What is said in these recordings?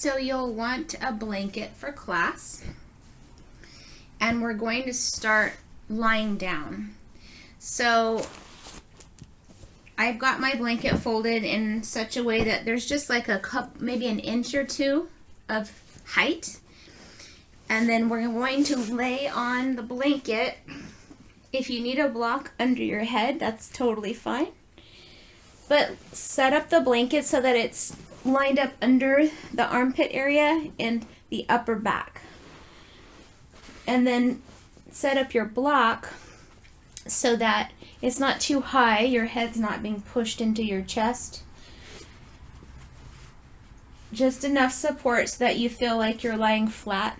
So you'll want a blanket for class, and we're going to start lying down. So I've got my blanket folded in such a way that there's just like a cup, maybe an inch or two of height. And then we're going to lay on the blanket. If you need a block under your head, that's totally fine. But set up the blanket so that it's lined up under the armpit area and the upper back. And then set up your block so that it's not too high, your head's not being pushed into your chest. Just enough support so that you feel like you're lying flat.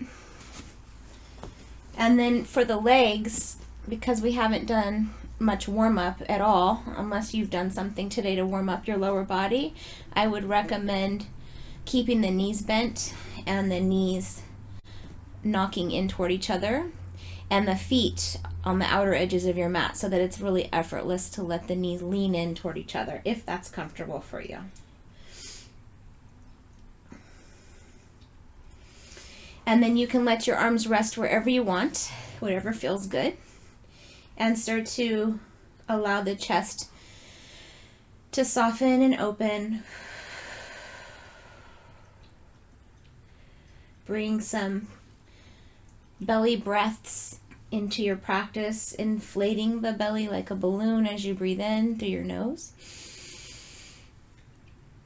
And then for the legs, because we haven't done much warm-up at all, unless you've done something today to warm up your lower body, I would recommend keeping the knees bent and the knees knocking in toward each other, and the feet on the outer edges of your mat so that it's really effortless to let the knees lean in toward each other, if that's comfortable for you. And then you can let your arms rest wherever you want, whatever feels good, and start to allow the chest to soften and open. Bring some belly breaths into your practice, inflating the belly like a balloon as you breathe in through your nose.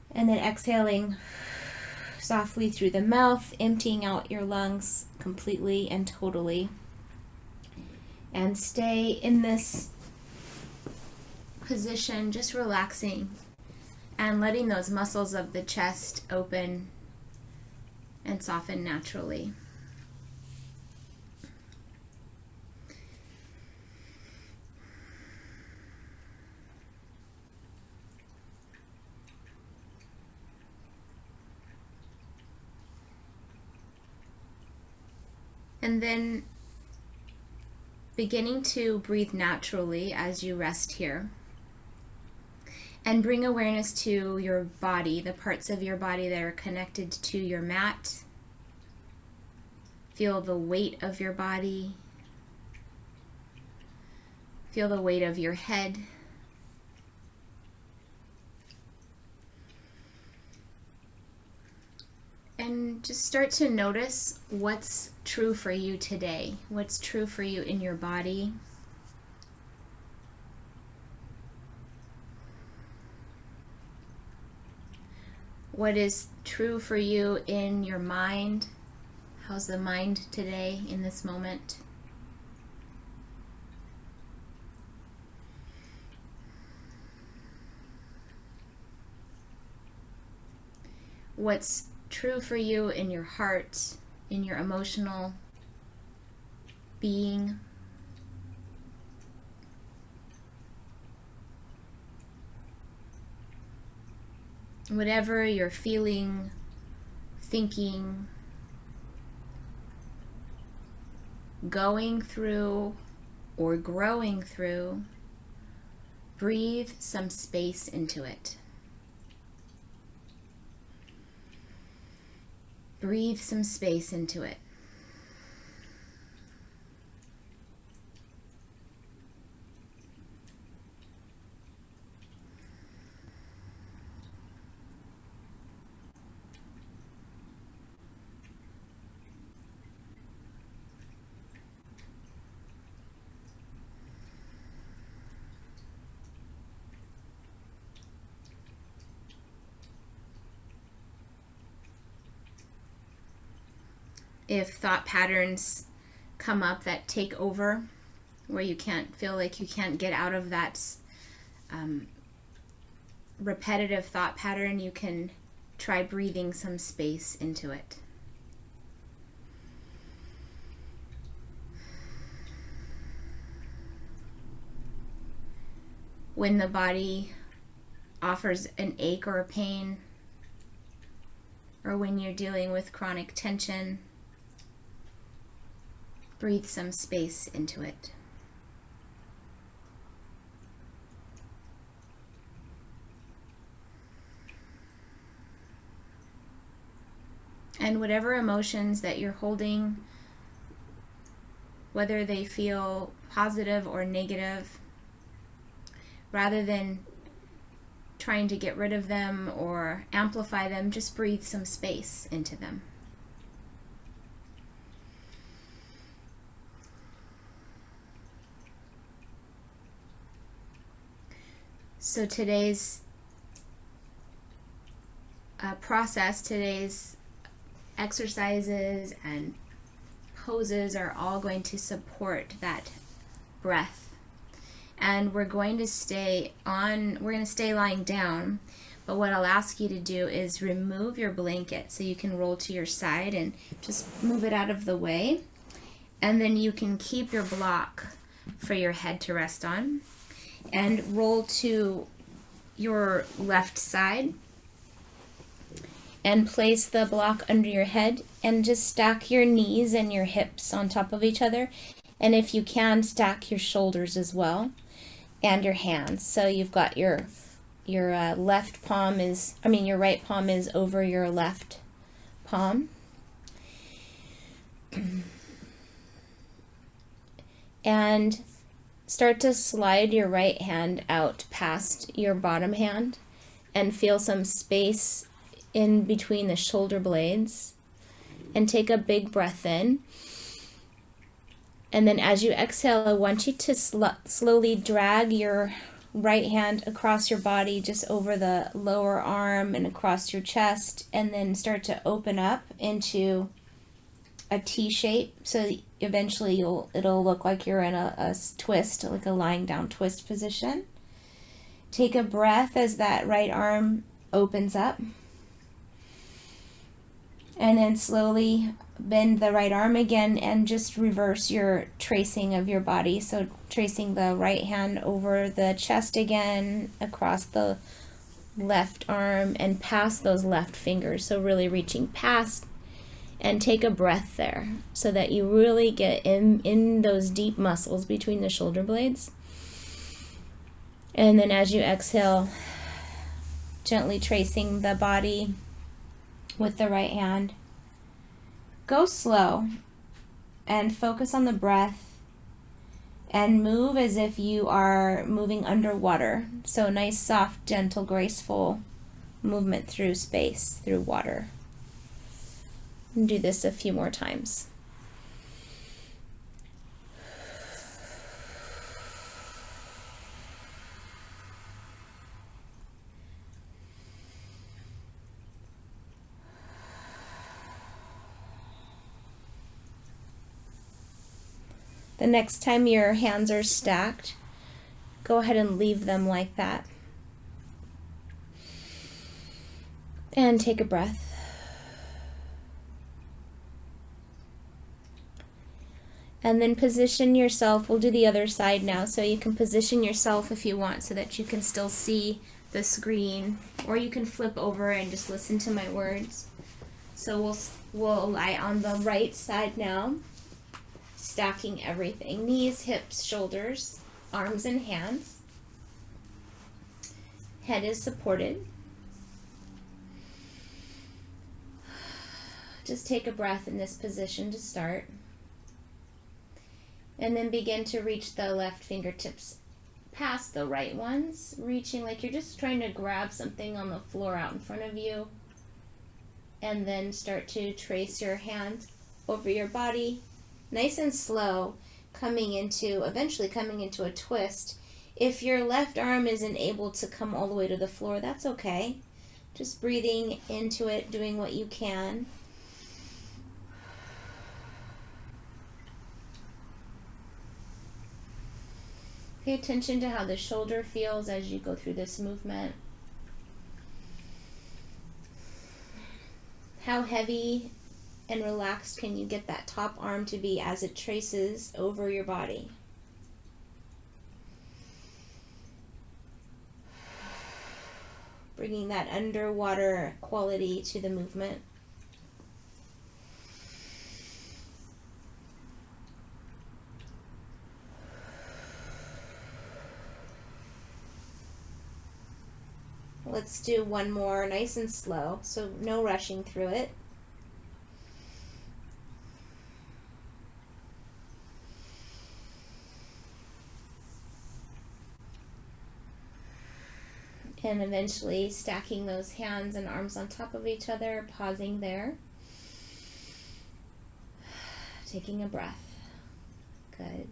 And then exhaling softly through the mouth, emptying out your lungs completely and totally. And stay in this position, just relaxing and letting those muscles of the chest open and soften naturally. And then beginning to breathe naturally as you rest here. And bring awareness to your body, the parts of your body that are connected to your mat. Feel the weight of your body. Feel the weight of your head. And just start to notice what's true for you today, what's true for you in your body. What is true for you in your mind? How's the mind today in this moment? What's true for you in your heart, in your emotional being? Whatever you're feeling, thinking, going through, or growing through, breathe some space into it. Breathe some space into it. If thought patterns come up that take over, where you can't feel like you can't get out of that repetitive thought pattern, you can try breathing some space into it. When the body offers an ache or a pain, or when you're dealing with chronic tension, breathe some space into it. And whatever emotions that you're holding, whether they feel positive or negative, rather than trying to get rid of them or amplify them, just breathe some space into them. So today's process, today's exercises and poses are all going to support that breath. And we're going to stay lying down, but what I'll ask you to do is remove your blanket so you can roll to your side and just move it out of the way. And then you can keep your block for your head to rest on and roll to your left side and place the block under your head and just stack your knees and your hips on top of each other. And if you can, stack your shoulders as well and your hands. So you've got your left palm is, your right palm is over your left palm. And start to slide your right hand out past your bottom hand and feel some space in between the shoulder blades. And take a big breath in. And then as you exhale, I want you to slowly drag your right hand across your body, just over the lower arm and across your chest, and then start to open up into a T shape. So eventually it'll look like you're in a twist, like a lying down twist position. Take a breath as that right arm opens up. And then slowly bend the right arm again and just reverse your tracing of your body. So tracing the right hand over the chest again, across the left arm and past those left fingers. So really reaching past, and take a breath there so that you really get in those deep muscles between the shoulder blades. And then as you exhale, gently tracing the body with the right hand. Go slow and focus on the breath and move as if you are moving underwater. So nice, soft, gentle, graceful movement through space, through water. And do this a few more times. The next time your hands are stacked, go ahead and leave them like that. And take a breath. And then position yourself. We'll do the other side now, so you can position yourself if you want so that you can still see the screen, or you can flip over and just listen to my words. So we'll lie on the right side now, stacking everything: knees, hips, shoulders, arms and hands. Head is supported. Just take a breath in this position to start. And then begin to reach the left fingertips past the right ones, reaching like you're just trying to grab something on the floor out in front of you. And then start to trace your hand over your body, nice and slow, eventually coming into a twist. If your left arm isn't able to come all the way to the floor, that's okay. Just breathing into it, doing what you can. Pay attention to how the shoulder feels as you go through this movement. How heavy and relaxed can you get that top arm to be as it traces over your body? Bringing that underwater quality to the movement. Let's do one more, nice and slow, so no rushing through it. And eventually stacking those hands and arms on top of each other, pausing there. Taking a breath. Good.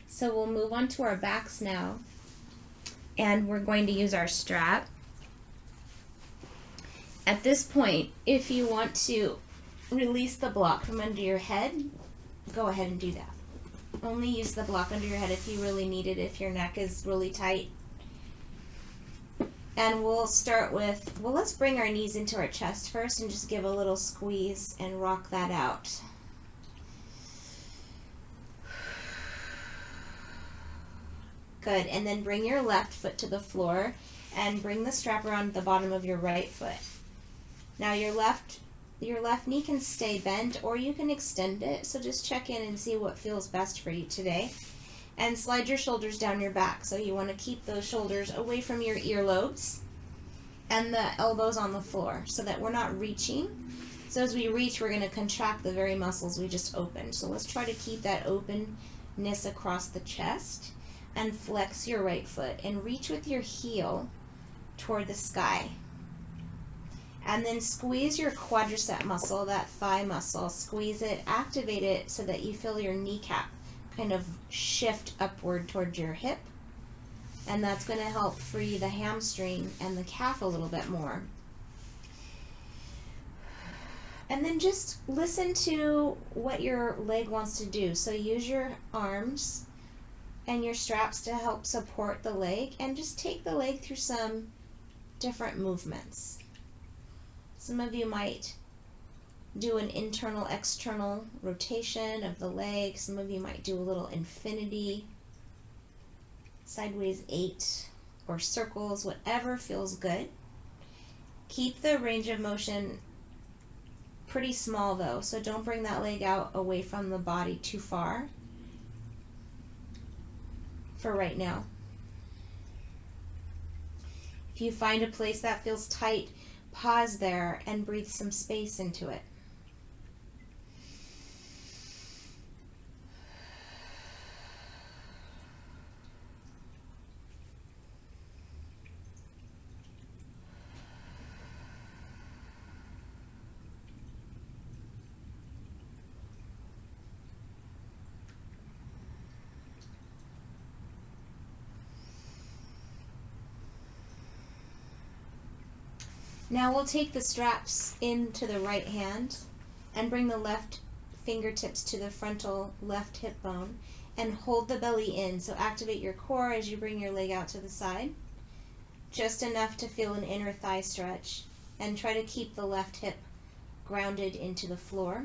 So we'll move on to our backs now. And we're going to use our strap. At this point, if you want to release the block from under your head, go ahead and do that. Only use the block under your head if you really need it, if your neck is really tight. And we'll start with, well, let's bring our knees into our chest first and just give a little squeeze and rock that out. Good, and then bring your left foot to the floor and bring the strap around the bottom of your right foot. Now your left knee can stay bent or you can extend it, so just check in and see what feels best for you today. And slide your shoulders down your back, so you want to keep those shoulders away from your earlobes and the elbows on the floor so that we're not reaching. So as we reach, we're going to contract the very muscles we just opened. So let's try to keep that openness across the chest. And flex your right foot and reach with your heel toward the sky. And then squeeze your quadricep muscle, that thigh muscle. Squeeze it, activate it so that you feel your kneecap kind of shift upward towards your hip. And that's going to help free the hamstring and the calf a little bit more. And then just listen to what your leg wants to do. So use your arms and your straps to help support the leg, and just take the leg through some different movements. Some of you might do an internal external rotation of the leg. Some of you might do a little infinity, sideways 8, or circles, whatever feels good. Keep the range of motion pretty small though, so don't bring that leg out away from the body too far for right now. If you find a place that feels tight, pause there and breathe some space into it. Now we'll take the straps into the right hand and bring the left fingertips to the frontal left hip bone and hold the belly in. So activate your core as you bring your leg out to the side. Just enough to feel an inner thigh stretch, and try to keep the left hip grounded into the floor.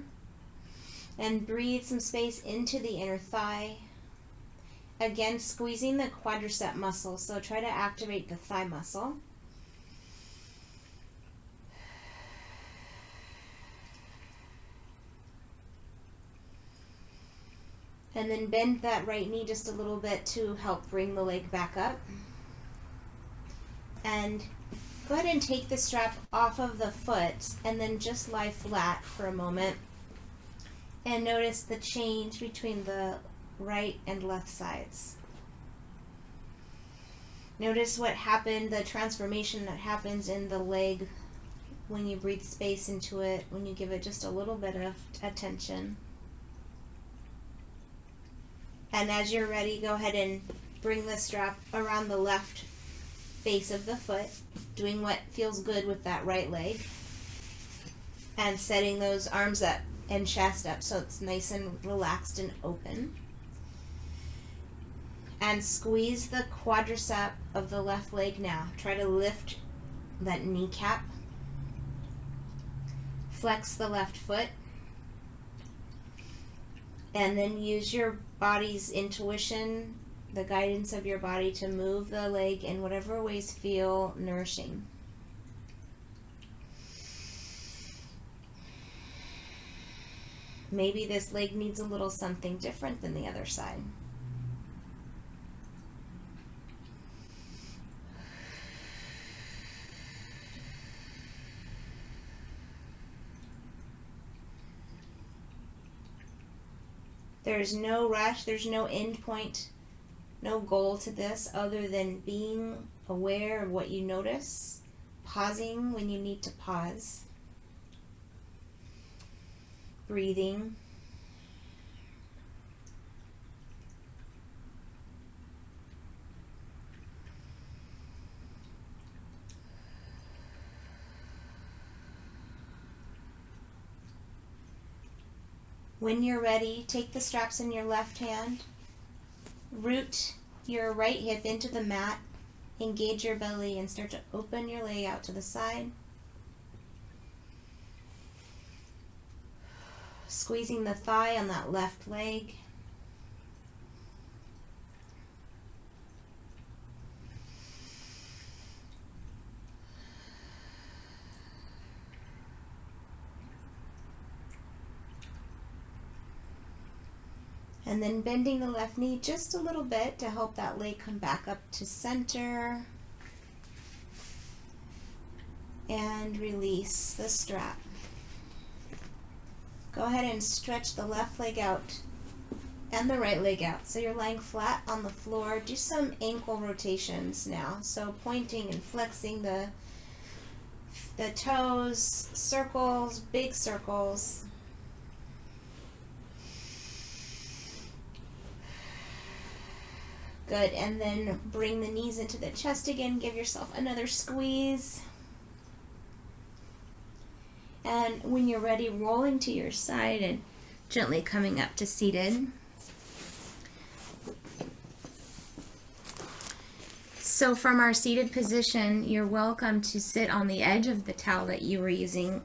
And breathe some space into the inner thigh. Again, squeezing the quadricep muscle, so try to activate the thigh muscle. And then bend that right knee just a little bit to help bring the leg back up. And go ahead and take the strap off of the foot and then just lie flat for a moment. And notice the change between the right and left sides. Notice what happened, the transformation that happens in the leg when you breathe space into it, when you give it just a little bit of attention. And as you're ready, go ahead and bring the strap around the left base of the foot, doing what feels good with that right leg, and setting those arms up and chest up so it's nice and relaxed and open. And squeeze the quadricep of the left leg now. Try to lift that kneecap. Flex the left foot. And then use your body's intuition, the guidance of your body, to move the leg in whatever ways feel nourishing. Maybe this leg needs a little something different than the other side. There's no rush, there's no end point, no goal to this other than being aware of what you notice, pausing when you need to pause, breathing. When you're ready, take the straps in your left hand, root your right hip into the mat, engage your belly, and start to open your leg out to the side. Squeezing the thigh on that left leg. And then bending the left knee just a little bit to help that leg come back up to center. And release the strap. Go ahead and stretch the left leg out and the right leg out. So you're lying flat on the floor. Do some ankle rotations now. So pointing and flexing the toes, circles, big circles. Good, and then bring the knees into the chest again. Give yourself another squeeze. And when you're ready, rolling to your side and gently coming up to seated. So from our seated position, you're welcome to sit on the edge of the towel that you were using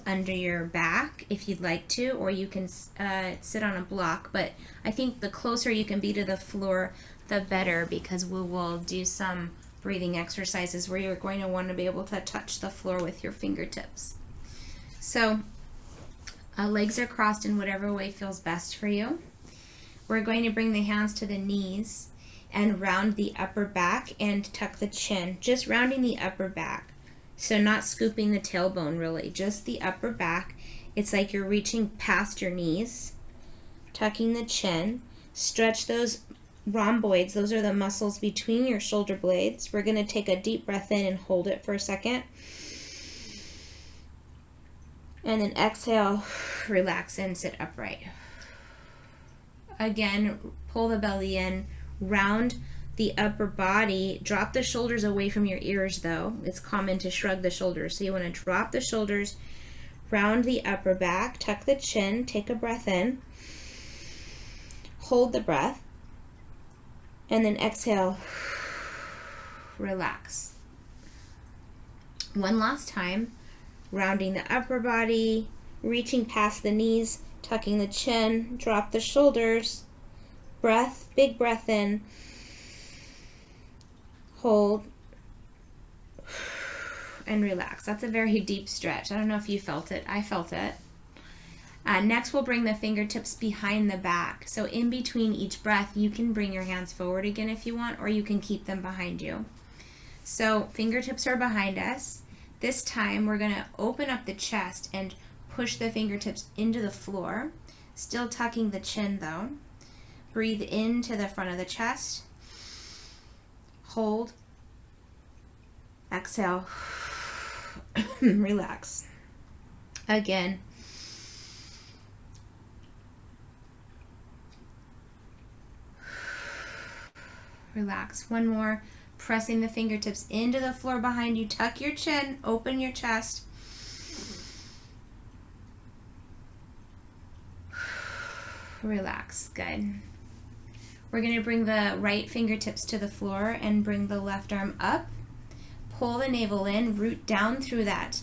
under your back if you'd like to, or you can sit on a block, but I think the closer you can be to the floor, the better, because we will do some breathing exercises where you're going to want to be able to touch the floor with your fingertips. So legs are crossed in whatever way feels best for you. We're going to bring the hands to the knees and round the upper back and tuck the chin, just rounding the upper back. So not scooping the tailbone really, just the upper back. It's like you're reaching past your knees, tucking the chin. Stretch those rhomboids, those are the muscles between your shoulder blades. We're going to take a deep breath in and hold it for a second. And then exhale, relax and sit upright. Again, pull the belly in, round the upper body. Drop the shoulders away from your ears though. It's common to shrug the shoulders. So you want to drop the shoulders, round the upper back, tuck the chin, take a breath in, hold the breath, and then exhale, relax. One last time, rounding the upper body, reaching past the knees, tucking the chin, drop the shoulders, breath, big breath in, hold, and relax. That's a very deep stretch. I don't know if you felt it. I felt it. Next, we'll bring the fingertips behind the back. So in between each breath, you can bring your hands forward again if you want, or you can keep them behind you. So fingertips are behind us. This time, we're going to open up the chest and push the fingertips into the floor, still tucking the chin though. Breathe into the front of the chest. Hold. Exhale. Relax. Again. Relax. One more. Pressing the fingertips into the floor behind you. Tuck your chin. Open your chest. Relax. Good. We're going to bring the right fingertips to the floor and bring the left arm up. Pull the navel in. Root down through that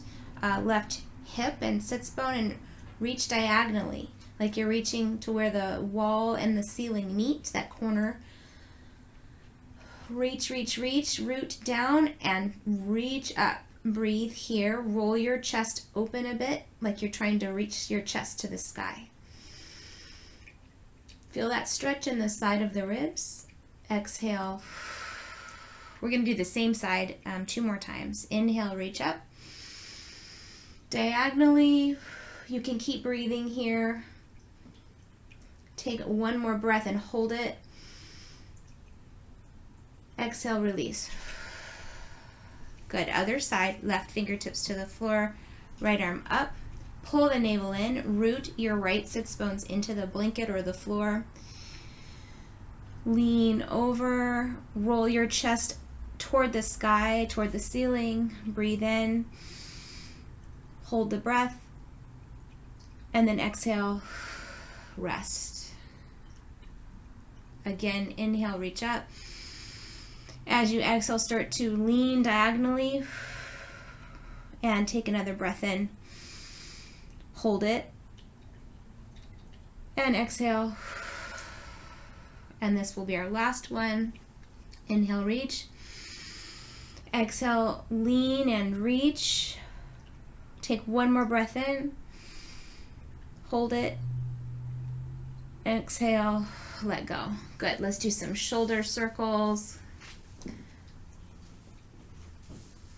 left hip and sits bone and reach diagonally, like you're reaching to where the wall and the ceiling meet, that corner. Reach, reach, reach, root down and reach up. Breathe here. Roll your chest open a bit, like you're trying to reach your chest to the sky. Feel that stretch in the side of the ribs. Exhale. We're going to do the same side 2 more times. Inhale, reach up. Diagonally. You can keep breathing here. Take one more breath and hold it. Exhale, release. Good. Other side, left fingertips to the floor, right arm up. Pull the navel in, root your right sits bones into the blanket or the floor. Lean over, roll your chest toward the sky, toward the ceiling. Breathe in, hold the breath, and then exhale, rest. Again, inhale, reach up. As you exhale, start to lean diagonally and take another breath in. Hold it and exhale. And this will be our last one. Inhale, reach. Exhale, lean and reach. Take one more breath in. Hold it. Exhale, let go. Good. Let's do some shoulder circles.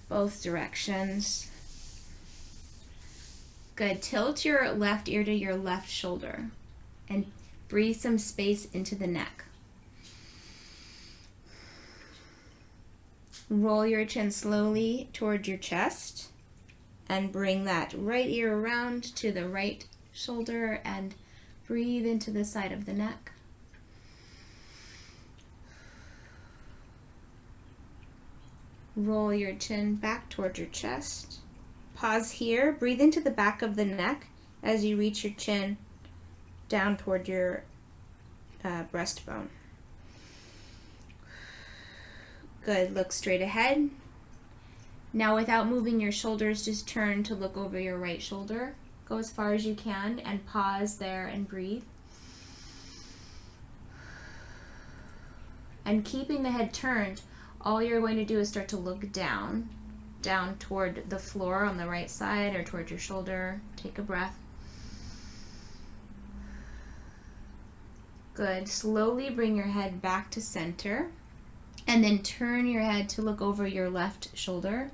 Both directions. Good. Tilt your left ear to your left shoulder and breathe some space into the neck. Roll your chin slowly toward your chest and bring that right ear around to the right shoulder and breathe into the side of the neck. Roll your chin back toward your chest. Pause here. Breathe into the back of the neck as you reach your chin down toward your breastbone. Good. Look straight ahead. Now, without moving your shoulders, just turn to look over your right shoulder. Go as far as you can and pause there and breathe. And keeping the head turned, all you're going to do is start to look down toward the floor on the right side or toward your shoulder. Take a breath. Good. Slowly bring your head back to center and then turn your head to look over your left shoulder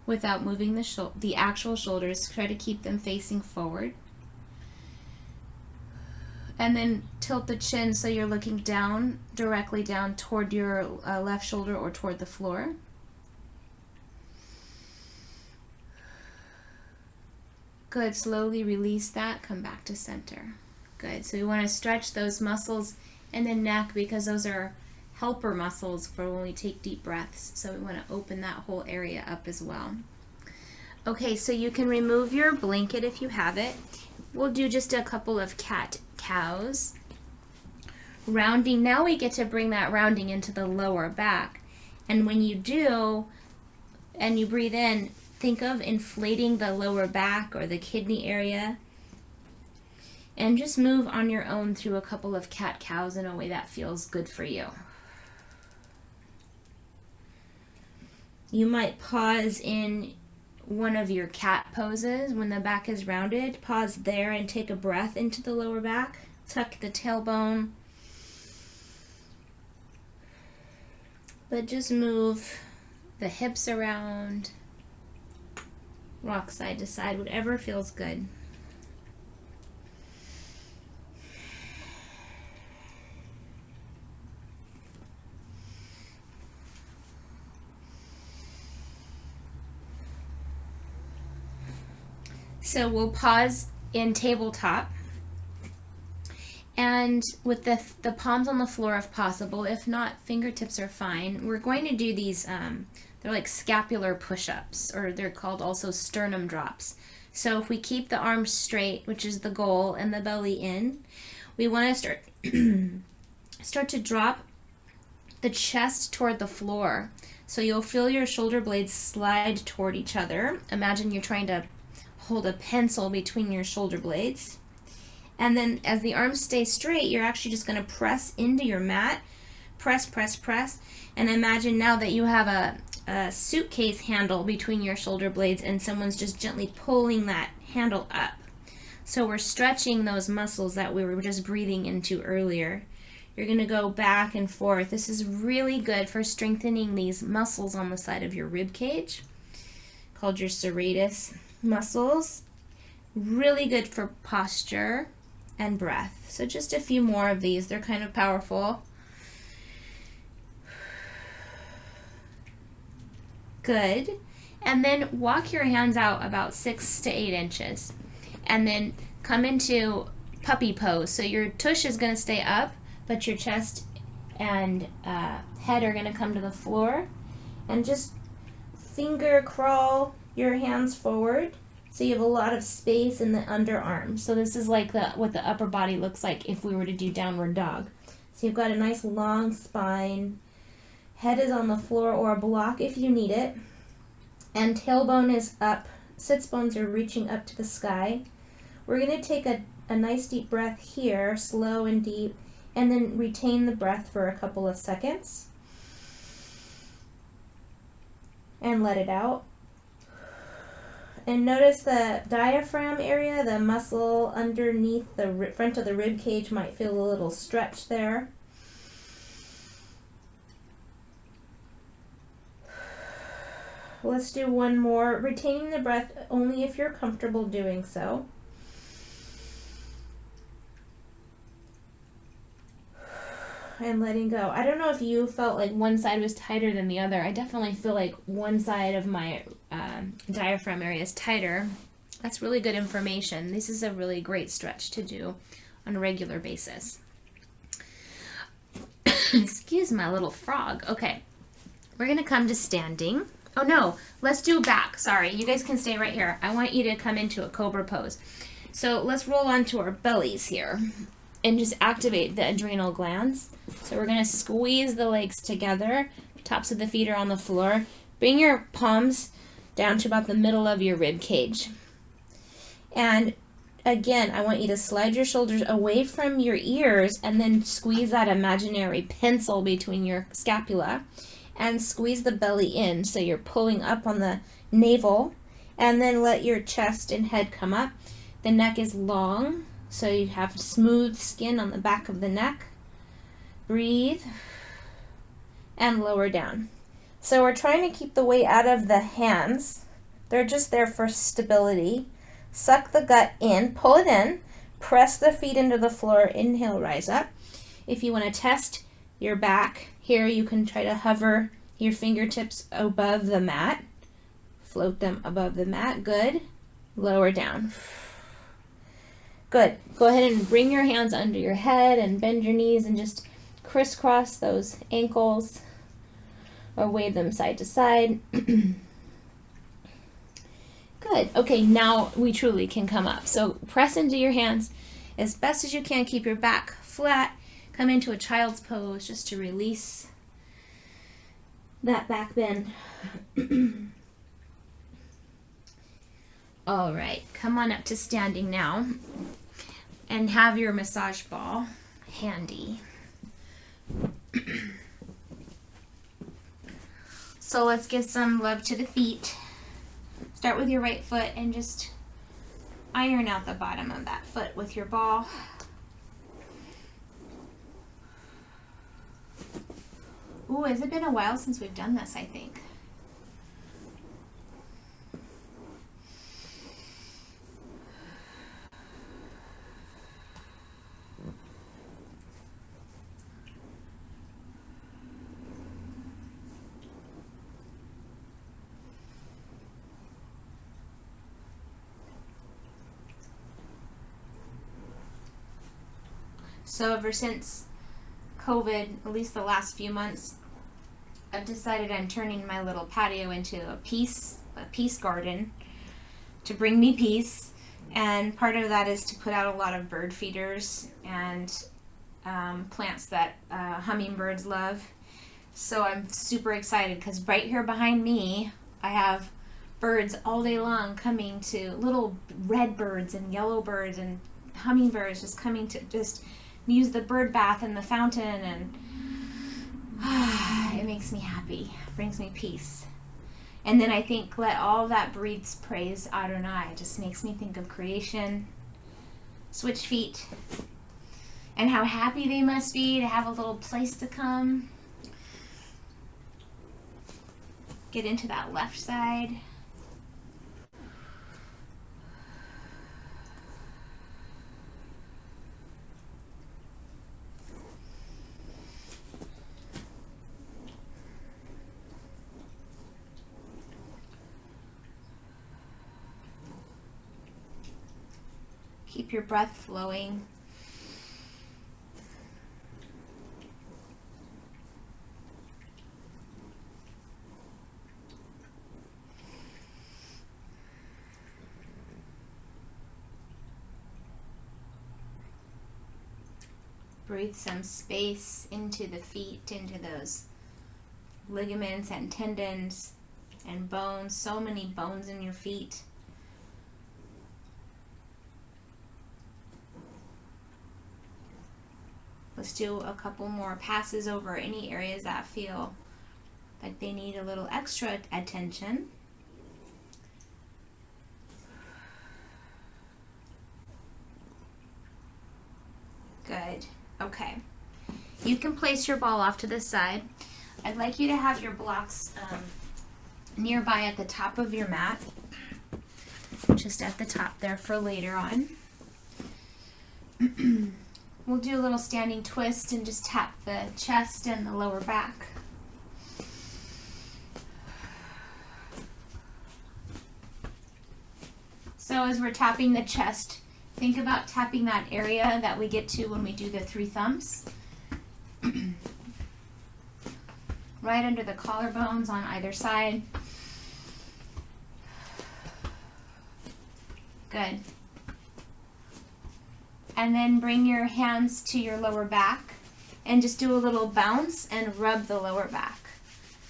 without moving the actual shoulders. Try to keep them facing forward. And then tilt the chin so you're looking down, directly down toward your left shoulder or toward the floor. Good. Slowly release that. Come back to center. Good. So we want to stretch those muscles in the neck because those are helper muscles for when we take deep breaths. So we want to open that whole area up as well. Okay, so you can remove your blanket if you have it. We'll do just a couple of cat-cows. Rounding, now we get to bring that rounding into the lower back. And when you do, and you breathe in, think of inflating the lower back or the kidney area. And just move on your own through a couple of cat-cows in a way that feels good for you. You might pause in one of your cat poses when the back is rounded. Pause there and take a breath into the lower back. Tuck the tailbone. But just move the hips around. Rock side to side, whatever feels good. So we'll pause in tabletop and with the palms on the floor if possible. If not, fingertips are fine. We're going to do these, they're like scapular push-ups, or they're called also sternum drops. So if we keep the arms straight, which is the goal, and the belly in, we want to start to drop the chest toward the floor. So you'll feel your shoulder blades slide toward each other. Imagine you're trying to hold a pencil between your shoulder blades. And then as the arms stay straight, you're actually just going to press into your mat. Press, press, press. And imagine now that you have a suitcase handle between your shoulder blades and someone's just gently pulling that handle up. So we're stretching those muscles that we were just breathing into earlier. You're going to go back and forth. This is really good for strengthening these muscles on the side of your rib cage, called your serratus muscles. Really good for posture and breath. So just a few more of these. They're kind of powerful. Good. And then walk your hands out about 6 to 8 inches. And then come into puppy pose. So your tush is going to stay up, but your chest and head are going to come to the floor. And just finger crawl your hands forward so you have a lot of space in the underarm. So this is like what the upper body looks like if we were to do downward dog. So you've got a nice long spine. Head is on the floor or a block if you need it. And tailbone is up. Sits bones are reaching up to the sky. We're going to take a nice deep breath here, slow and deep, and then retain the breath for a couple of seconds. And let it out. And notice the diaphragm area, the muscle underneath the front of the rib cage might feel a little stretch there. Let's do one more, retaining the breath only if you're comfortable doing so. And letting go. I don't know if you felt like one side was tighter than the other. I definitely feel like one side of my diaphragm area is tighter. That's really good information. This is a really great stretch to do on a regular basis. Excuse my little frog. Okay, we're going to come to standing. Oh no, let's do back. Sorry, you guys can stay right here. I want you to come into a cobra pose. So let's roll onto our bellies here and just activate the adrenal glands. So we're going to squeeze the legs together. Tops of the feet are on the floor. Bring your palms down to about the middle of your rib cage. And again, I want you to slide your shoulders away from your ears and then squeeze that imaginary pencil between your scapula and squeeze the belly in. So you're pulling up on the navel and then let your chest and head come up. The neck is long, so you have smooth skin on the back of the neck. Breathe and lower down. So we're trying to keep the weight out of the hands. They're just there for stability. Suck the gut in, pull it in, press the feet into the floor, inhale, rise up. If you want to test your back, here you can try to hover your fingertips above the mat. Float them above the mat, good. Lower down. Good. Go ahead and bring your hands under your head and bend your knees and just crisscross those ankles or wave them side to side. Good. Okay, now we truly can come up. So press into your hands as best as you can. Keep your back flat. Come into a child's pose just to release that back bend. All right, come on up to standing now and have your massage ball handy. So let's give some love to the feet. Start with your right foot and just iron out the bottom of that foot with your ball. Ooh, has it been a while since we've done this, I think. So ever since COVID, at least the last few months, I've decided I'm turning my little patio into a peace garden to bring me peace. And part of that is to put out a lot of bird feeders and plants that hummingbirds love. So I'm super excited because right here behind me, I have birds all day long coming to, little red birds and yellow birds and hummingbirds just coming to just use the bird bath and the fountain, and it makes me happy, brings me peace. And then I think let all that breathes praise Adonai. It just makes me think of creation. Switch feet and how happy they must be to have a little place to come. Get into that left side. Keep your breath flowing. Breathe some space into the feet, into those ligaments and tendons and bones. So many bones in your feet. Let's do a couple more passes over any areas that feel like they need a little extra attention. Good. Okay. You can place your ball off to the side. I'd like you to have your blocks nearby at the top of your mat. Just at the top there for later on. We'll do a little standing twist and just tap the chest and the lower back. So as we're tapping the chest, think about tapping that area that we get to when we do the 3 thumbs. Right under the collarbones on either side. Good. And then bring your hands to your lower back and just do a little bounce and rub the lower back.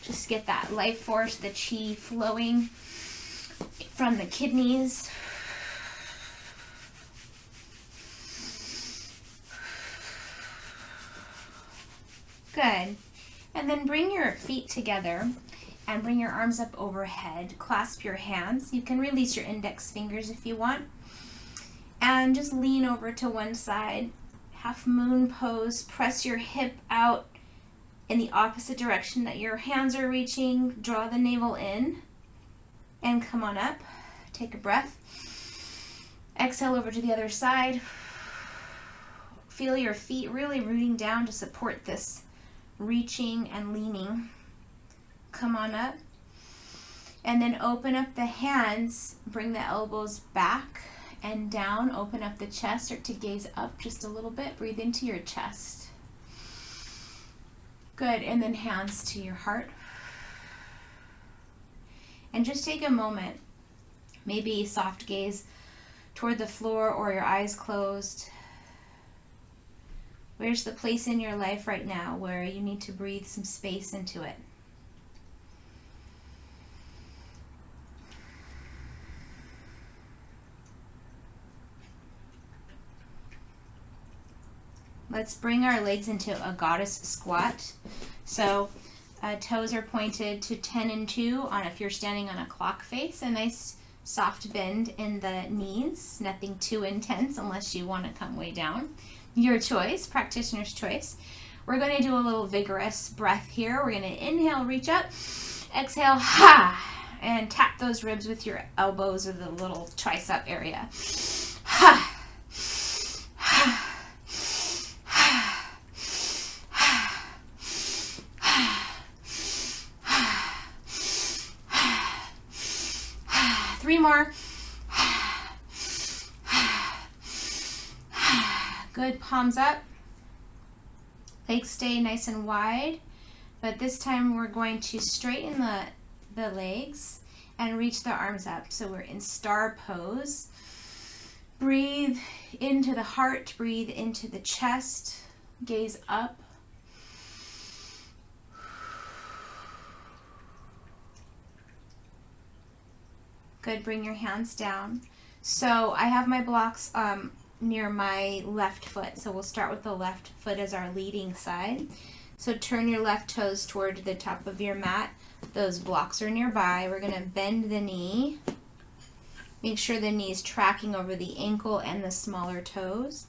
Just get that life force, the chi flowing from the kidneys. Good. And then bring your feet together and bring your arms up overhead. Clasp your hands. You can release your index fingers if you want. And just lean over to one side. Half moon pose. Press your hip out in the opposite direction that your hands are reaching. Draw the navel in and come on up. Take a breath. Exhale over to the other side. Feel your feet really rooting down to support this reaching and leaning. Come on up. And then open up the hands. Bring the elbows back and down. Open up the chest. Start to gaze up just a little bit. Breathe into your chest. Good. And then hands to your heart. And just take a moment. Maybe soft gaze toward the floor or your eyes closed. Where's the place in your life right now where you need to breathe some space into it? Let's bring our legs into a goddess squat. So toes are pointed to 10 and 2 on if you're standing on a clock face. A nice soft bend in the knees. Nothing too intense unless you want to come way down. Your choice, practitioner's choice. We're going to do a little vigorous breath here. We're going to inhale, reach up. Exhale, ha! And tap those ribs with your elbows or the little tricep area. Ha! 3 more. Good, palms up. Legs stay nice and wide, but this time we're going to straighten the legs and reach the arms up. So we're in star pose. Breathe into the heart, breathe into the chest, gaze up. Good, bring your hands down. So I have my blocks near my left foot. So we'll start with the left foot as our leading side. So turn your left toes toward the top of your mat. Those blocks are nearby. We're going to bend the knee. Make sure the knee is tracking over the ankle and the smaller toes.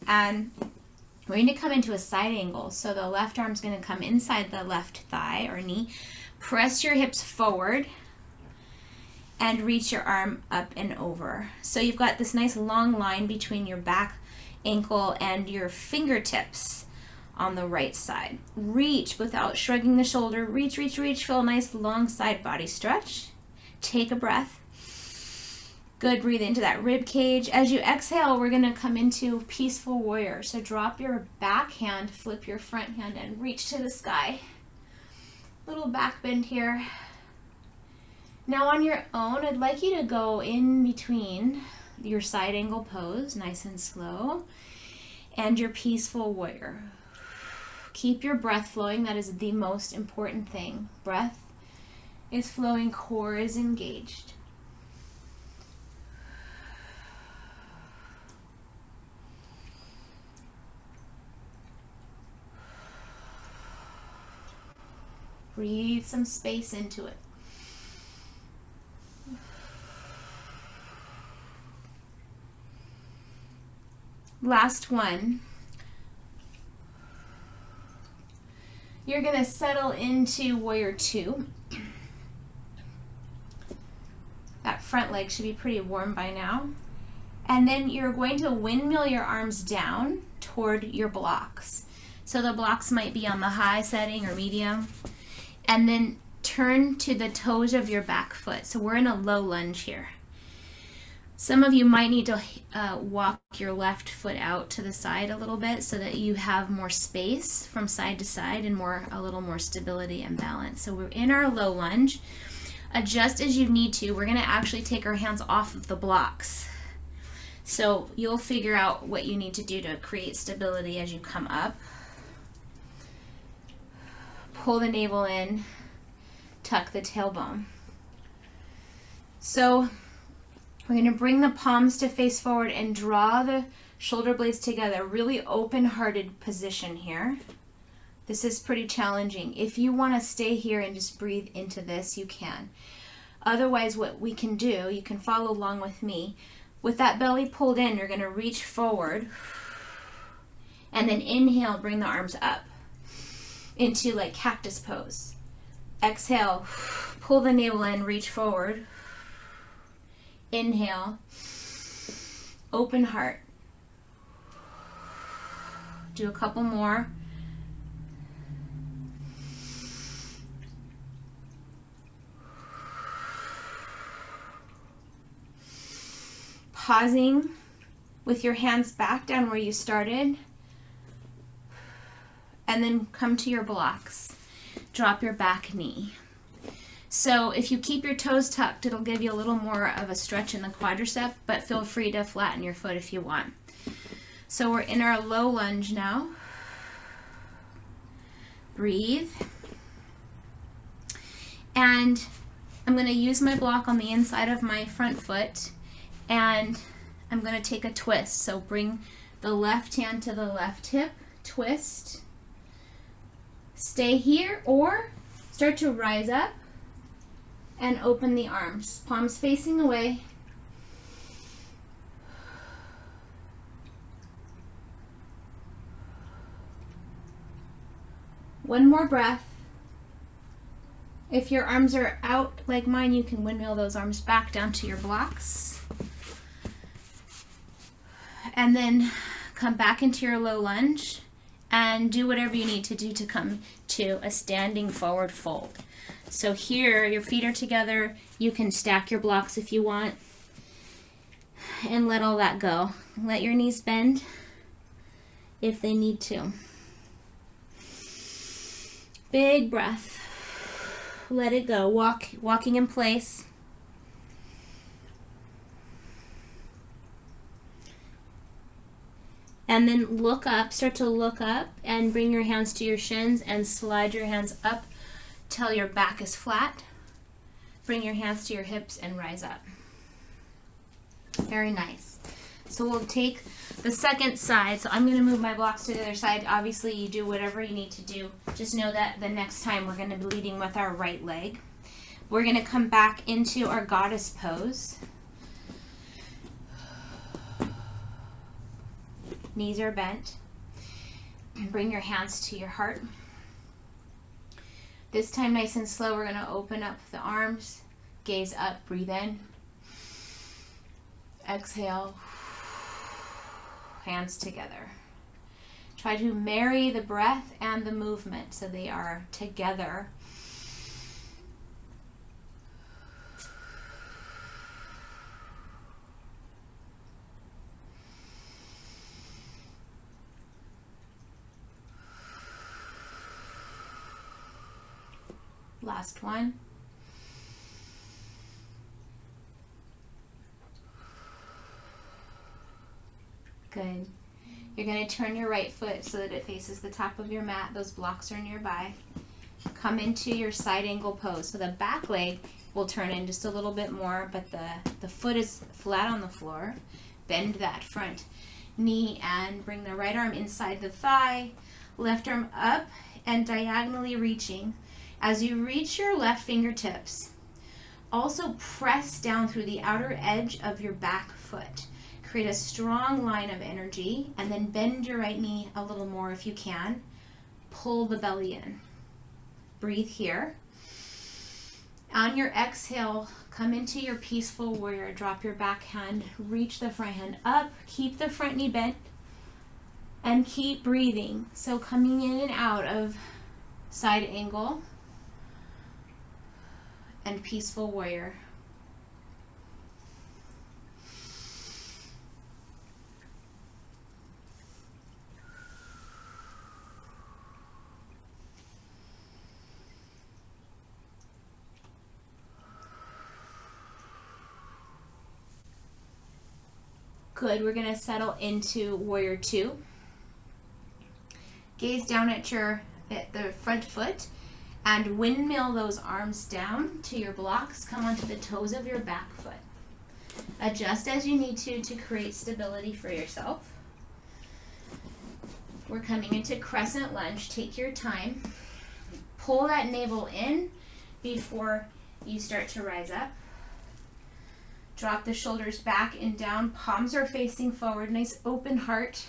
And we're going to come into a side angle. So the left arm's going to come inside the left thigh or knee. Press your hips forward and reach your arm up and over. So you've got this nice long line between your back ankle and your fingertips on the right side. Reach without shrugging the shoulder. Reach, reach, reach. Feel a nice long side body stretch. Take a breath. Good, breathe into that rib cage. As you exhale, we're gonna come into peaceful warrior. So drop your back hand, flip your front hand, and reach to the sky. Little back bend here. Now on your own, I'd like you to go in between your side angle pose, nice and slow, and your peaceful warrior. Keep your breath flowing. That is the most important thing. Breath is flowing, core is engaged. Breathe some space into it. Last one. You're going to settle into warrior two. That front leg should be pretty warm by now. And then you're going to windmill your arms down toward your blocks. So the blocks might be on the high setting or medium. And then turn to the toes of your back foot. So we're in a low lunge here. Some of you might need to walk your left foot out to the side a little bit so that you have more space from side to side and a little more stability and balance. So we're in our low lunge. Adjust as you need to. We're going to actually take our hands off of the blocks. So you'll figure out what you need to do to create stability as you come up. Pull the navel in, tuck the tailbone. So we're going to bring the palms to face forward and draw the shoulder blades together. Really open-hearted position here. This is pretty challenging. If you want to stay here and just breathe into this, you can. Otherwise, what we can do, you can follow along with me. With that belly pulled in, you're going to reach forward and then inhale, bring the arms up into like cactus pose. Exhale, pull the navel in, reach forward. Inhale, open heart. Do a couple more. Pausing with your hands back down where you started. And then come to your blocks. Drop your back knee. So if you keep your toes tucked, it'll give you a little more of a stretch in the quadricep, but feel free to flatten your foot if you want. So we're in our low lunge now. Breathe. And I'm going to use my block on the inside of my front foot, and I'm going to take a twist. So bring the left hand to the left hip, twist. Stay here or start to rise up and open the arms, palms facing away. One more breath. If your arms are out like mine, you can windmill those arms back down to your blocks. And then come back into your low lunge and do whatever you need to do to come to a standing forward fold. So here, your feet are together. You can stack your blocks if you want and let all that go. Let your knees bend if they need to. Big breath. Let it go. Walking in place. And then look up, start to look up and bring your hands to your shins and slide your hands up till your back is flat. Bring your hands to your hips and rise up. Very nice. So we'll take the second side. So I'm going to move my blocks to the other side. Obviously, you do whatever you need to do. Just know that the next time we're going to be leading with our right leg. We're going to come back into our goddess pose. Knees are bent. Bring your hands to your heart. This time, nice and slow, we're going to open up the arms, gaze up, breathe in. Exhale, hands together. Try to marry the breath and the movement so they are together. Last one. Good. You're going to turn your right foot so that it faces the top of your mat. Those blocks are nearby. Come into your side angle pose. So the back leg will turn in just a little bit more, but the foot is flat on the floor. Bend that front knee and bring the right arm inside the thigh. Left arm up and diagonally reaching. As you reach your left fingertips, also press down through the outer edge of your back foot. Create a strong line of energy, and then bend your right knee a little more if you can. Pull the belly in. Breathe here. On your exhale, come into your peaceful warrior. Drop your back hand, reach the front hand up, keep the front knee bent, and keep breathing. So coming in and out of side angle and peaceful warrior. Good. We're going to settle into warrior 2. Gaze down at the front foot and windmill those arms down to your blocks. Come onto the toes of your back foot. Adjust as you need to create stability for yourself. We're coming into crescent lunge. Take your time. Pull that navel in before you start to rise up. Drop the shoulders back and down. Palms are facing forward. Nice open heart.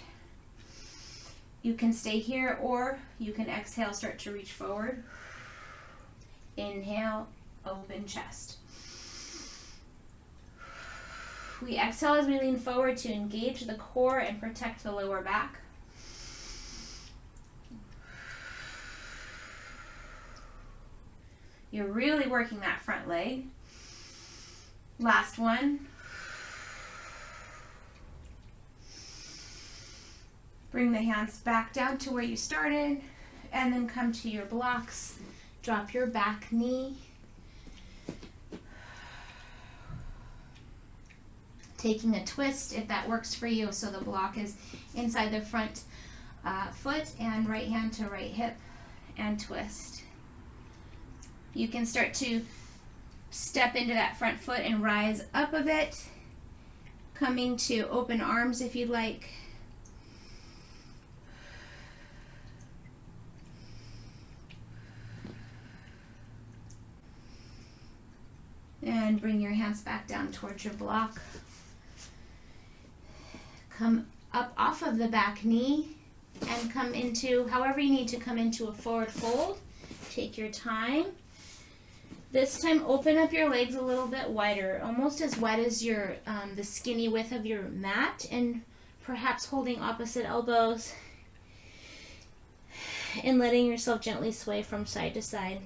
You can stay here or you can exhale, start to reach forward. Inhale, open chest. We exhale as we lean forward to engage the core and protect the lower back. You're really working that front leg. Last one. Bring the hands back down to where you started and then come to your blocks. Drop your back knee. Taking a twist if that works for you, so the block is inside the front foot, and right hand to right hip and twist. You can start to step into that front foot and rise up a bit, coming to open arms if you'd like. And bring your hands back down towards your block. Come up off of the back knee and come into, however you need to come into a forward fold. Take your time. This time, open up your legs a little bit wider, almost as wide as your the skinny width of your mat, and perhaps holding opposite elbows and letting yourself gently sway from side to side.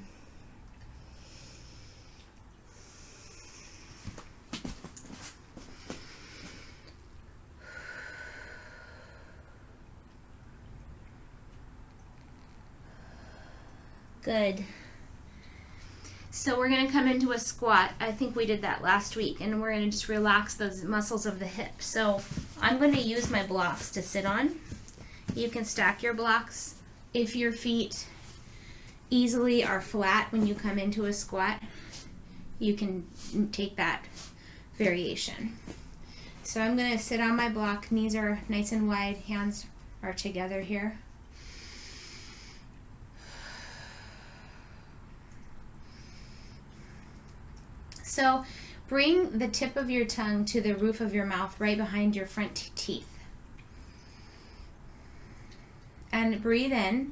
Good. So we're going to come into a squat. I think we did that last week, and we're going to just relax those muscles of the hip. So I'm going to use my blocks to sit on. You can stack your blocks. If your feet easily are flat when you come into a squat, you can take that variation. So I'm going to sit on my block. Knees are nice and wide. Hands are together here. So bring the tip of your tongue to the roof of your mouth right behind your front teeth. And breathe in.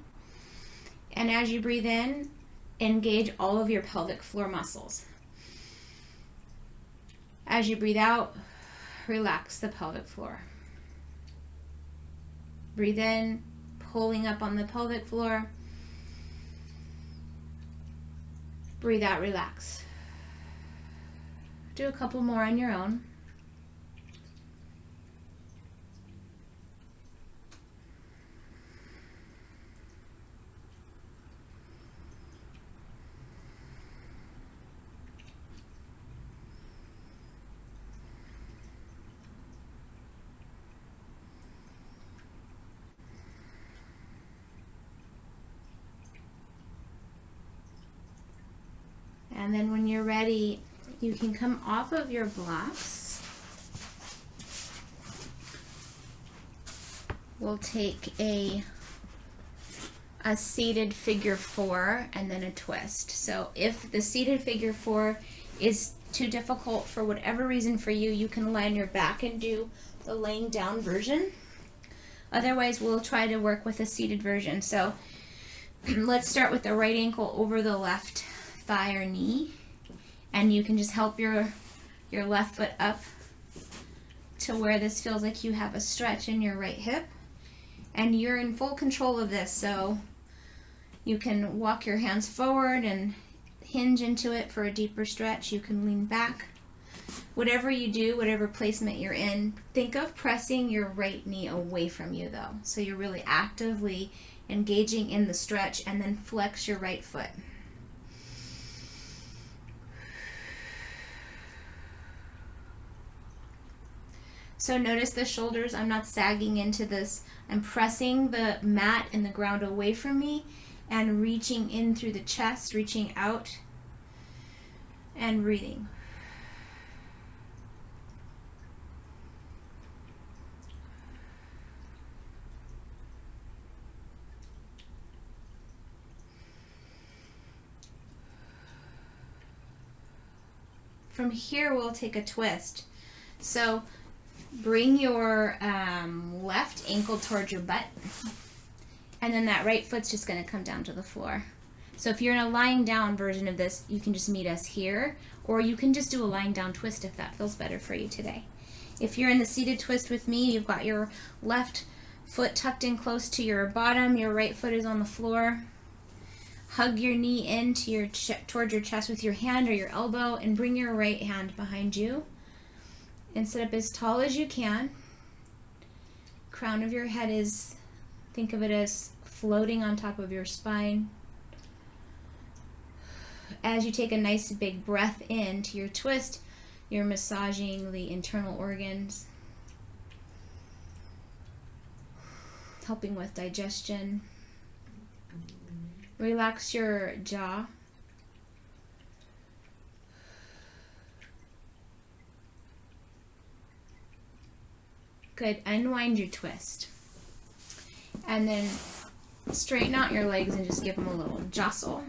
And as you breathe in, engage all of your pelvic floor muscles. As you breathe out, relax the pelvic floor. Breathe in, pulling up on the pelvic floor. Breathe out, relax. Do a couple more on your own. And then when you're ready, you can come off of your blocks. We'll take a seated figure 4 and then a twist. So if the seated figure 4 is too difficult for whatever reason for you, you can lie on your back and do the laying down version. Otherwise, we'll try to work with a seated version. So let's start with the right ankle over the left thigh or knee, and you can just help your left foot up to where this feels like you have a stretch in your right hip, and you're in full control of this. So you can walk your hands forward and hinge into it for a deeper stretch. You can lean back. Whatever you do, whatever placement you're in, think of pressing your right knee away from you though. So you're really actively engaging in the stretch, and then flex your right foot. So notice the shoulders, I'm not sagging into this. I'm pressing the mat and the ground away from me and reaching in through the chest, reaching out and breathing. From here, we'll take a twist. So bring your left ankle towards your butt, and then that right foot's just going to come down to the floor. So if you're in a lying down version of this, you can just meet us here, or you can just do a lying down twist if that feels better for you today. If you're in the seated twist with me, you've got your left foot tucked in close to your bottom, your right foot is on the floor. Hug your knee into towards your chest with your hand or your elbow, and bring your right hand behind you and sit up as tall as you can. Crown of your head is, think of it as floating on top of your spine. As you take a nice big breath in to your twist, you're massaging the internal organs, helping with digestion. Relax your jaw. Good. Unwind your twist. And then straighten out your legs and just give them a little jostle.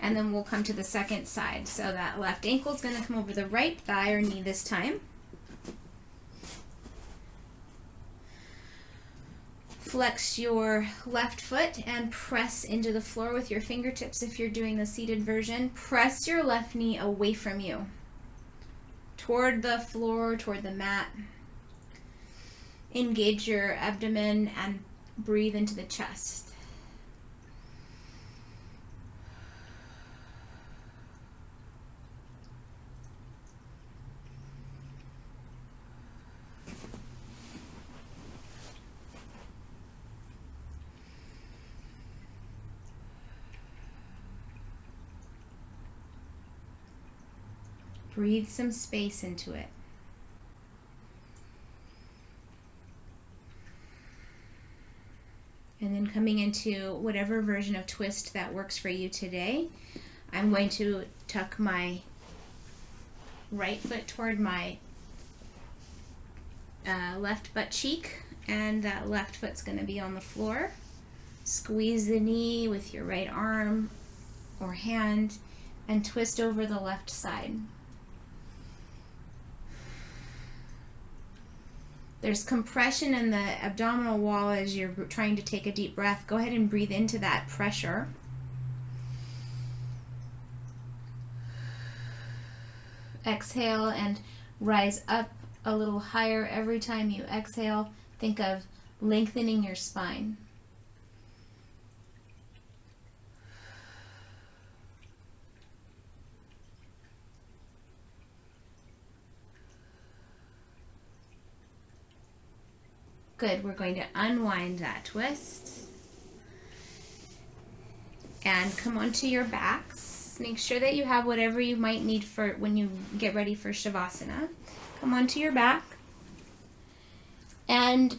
And then we'll come to the second side. So that left ankle is going to come over the right thigh or knee this time. Flex your left foot and press into the floor with your fingertips if you're doing the seated version. Press your left knee away from you, toward the floor, toward the mat. Engage your abdomen and breathe into the chest. Breathe some space into it. And then coming into whatever version of twist that works for you today, I'm going to tuck my right foot toward my left butt cheek, and that left foot's going to be on the floor. Squeeze the knee with your right arm or hand and twist over the left side. There's compression in the abdominal wall as you're trying to take a deep breath. Go ahead and breathe into that pressure. Exhale and rise up a little higher every time you exhale. Think of lengthening your spine. Good. We're going to unwind that twist and come onto your backs. Make sure that you have whatever you might need for when you get ready for Shavasana. Come onto your back and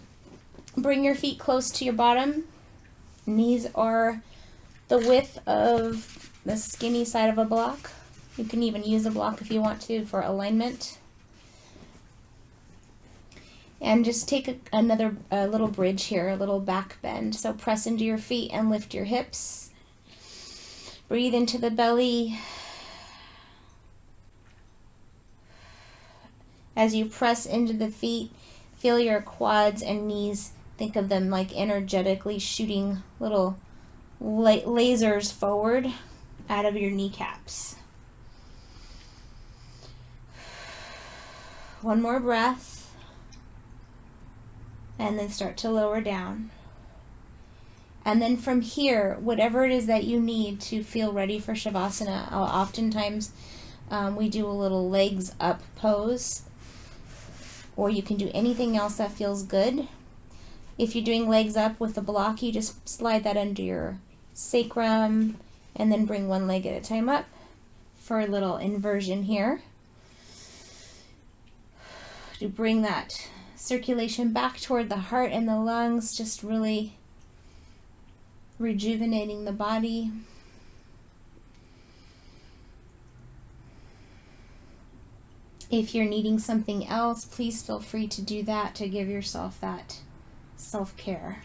bring your feet close to your bottom. Knees are the width of the skinny side of a block. You can even use a block if you want to for alignment. And just take another little bridge here, a little back bend. So press into your feet and lift your hips. Breathe into the belly. As you press into the feet, feel your quads and knees. Think of them like energetically shooting little lasers forward out of your kneecaps. One more breath. And then start to lower down. And then from here, whatever it is that you need to feel ready for Shavasana, oftentimes we do a little legs up pose, or you can do anything else that feels good. If you're doing legs up with the block, you just slide that under your sacrum and then bring one leg at a time up for a little inversion here. To bring that circulation back toward the heart and the lungs, just really rejuvenating the body. If you're needing something else, please feel free to do that, to give yourself that self-care.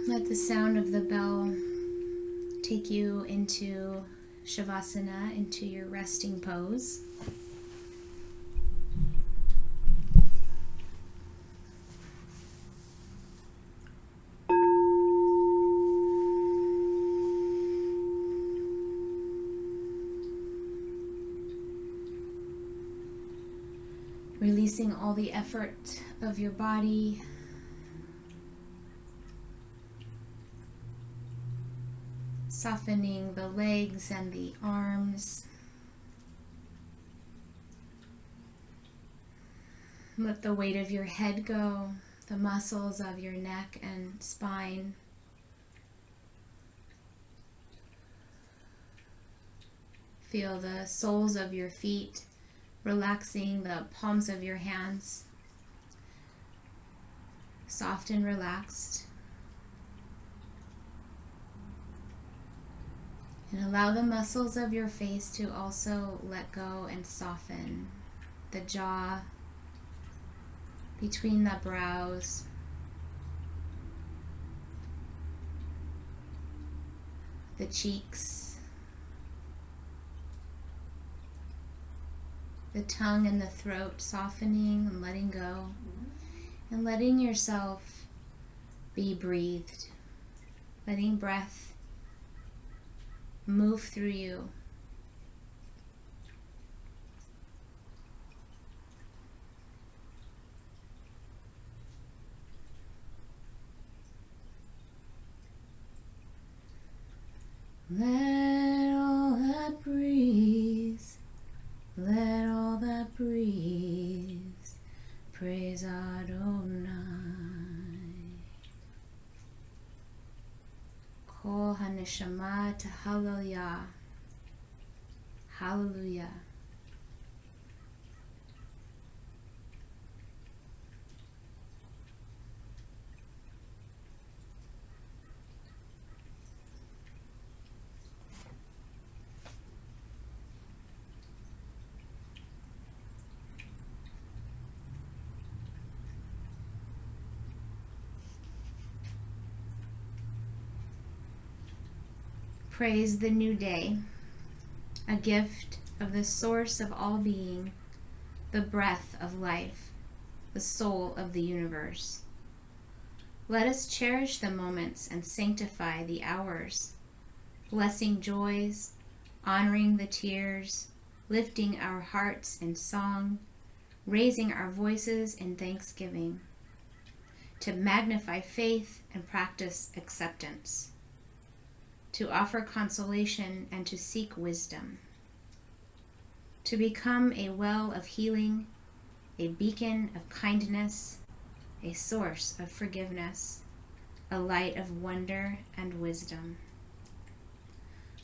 Let the sound of the bell take you into Shavasana, into your resting pose. Releasing all the effort of your body. Softening the legs and the arms. Let the weight of your head go, the muscles of your neck and spine. Feel the soles of your feet relaxing, the palms of your hands soft and relaxed. And allow the muscles of your face to also let go and soften. The jaw, between the brows, the cheeks, the tongue and the throat softening and letting go, and letting yourself be breathed, letting breath move through you. Let all that breathe, let all that breathe, praise Adonai. Neshamah Hallelujah. Hallelujah. Praise the new day, a gift of the source of all being, the breath of life, the soul of the universe. Let us cherish the moments and sanctify the hours, blessing joys, honoring the tears, lifting our hearts in song, raising our voices in thanksgiving, to magnify faith and practice acceptance, to offer consolation and to seek wisdom, to become a well of healing, a beacon of kindness, a source of forgiveness, a light of wonder and wisdom.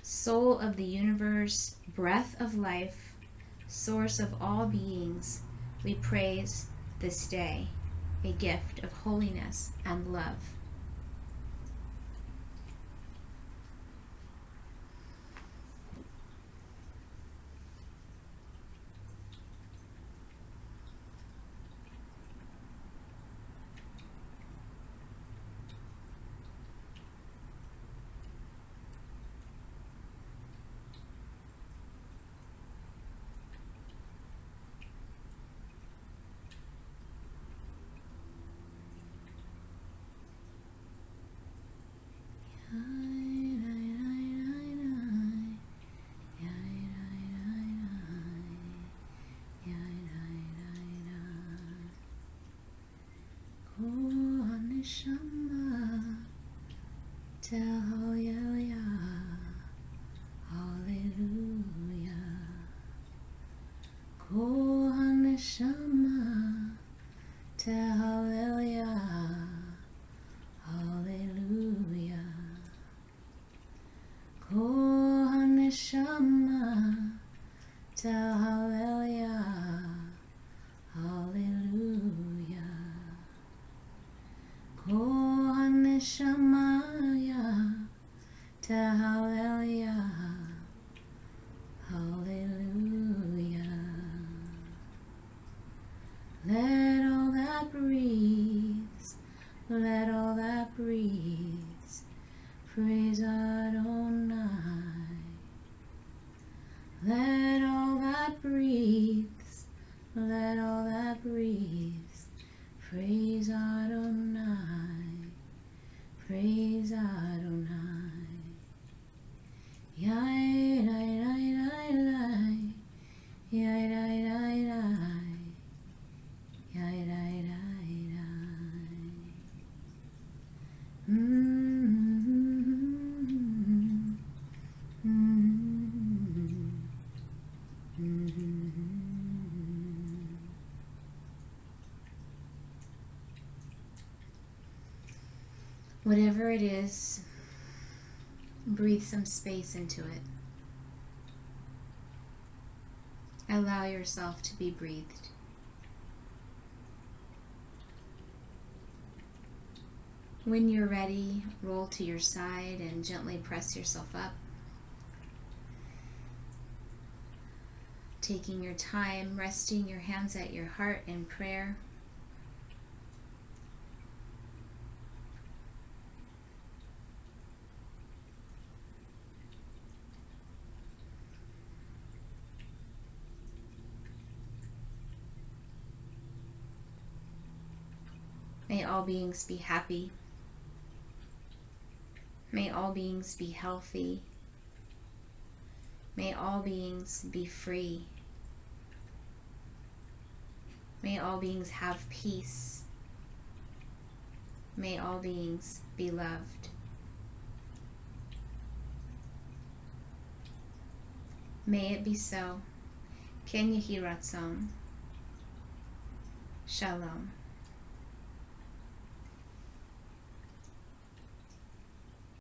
Soul of the universe, breath of life, source of all beings, we praise this day, a gift of holiness and love. Neshamah, Hallelujah, Hallelujah. Neshamah, Hallelujah, Hallelujah. Neshamah, Hallelujah, Hallelujah. Neshamah, Hallelujah, Hallelujah. Let all that breathes, let all that breathes, praise Adonai. Let all that breathes, let all that breathes, praise Adonai, praise Adonai. Yai, yai, yai, yai, yai, yai, yai, yai, yai, yai, yai, yai. Whatever it is, breathe some space into it. Allow yourself to be breathed. When you're ready, roll to your side and gently press yourself up. Taking your time, resting your hands at your heart in prayer. May all beings be happy. May all beings be healthy. May all beings be free. May all beings have peace. May all beings be loved. May it be so. Ken Yehi Ratzon. Shalom.